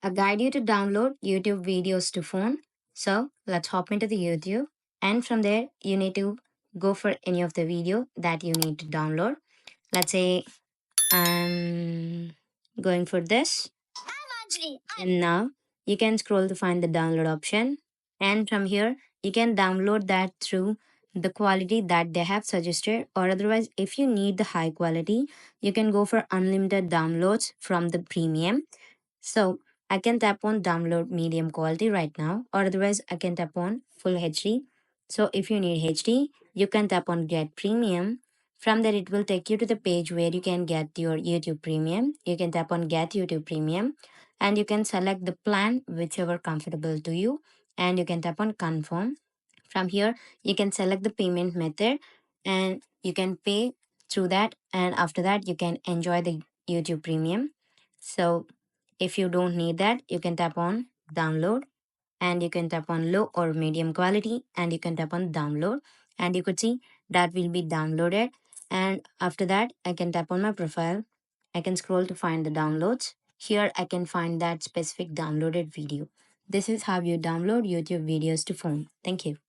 I guide you to download YouTube videos to phone. So let's hop into the YouTube, and from there you need to go for any of the video that you need to download. Let's say I'm going for this, and now you can scroll to find the download option, and from here you can download that through the quality that they have suggested, or otherwise if you need the high quality you can go for unlimited downloads from the premium. So I can tap on download medium quality right now, or otherwise I can tap on full HD. So if you need HD, you can tap on get premium. From there, it will take you to the page where you can get your YouTube premium. You can tap on get YouTube premium, and you can select the plan whichever comfortable to you, and you can tap on confirm. From here, you can select the payment method and you can pay through that, and after that, you can enjoy the YouTube premium. So if you don't need that, you can tap on download, and you can tap on low or medium quality, and you can tap on download, and you could see that will be downloaded. And after that, I can tap on my profile. I can scroll to find the downloads. Here I can find that specific downloaded video. This is how you download YouTube videos to phone. Thank you.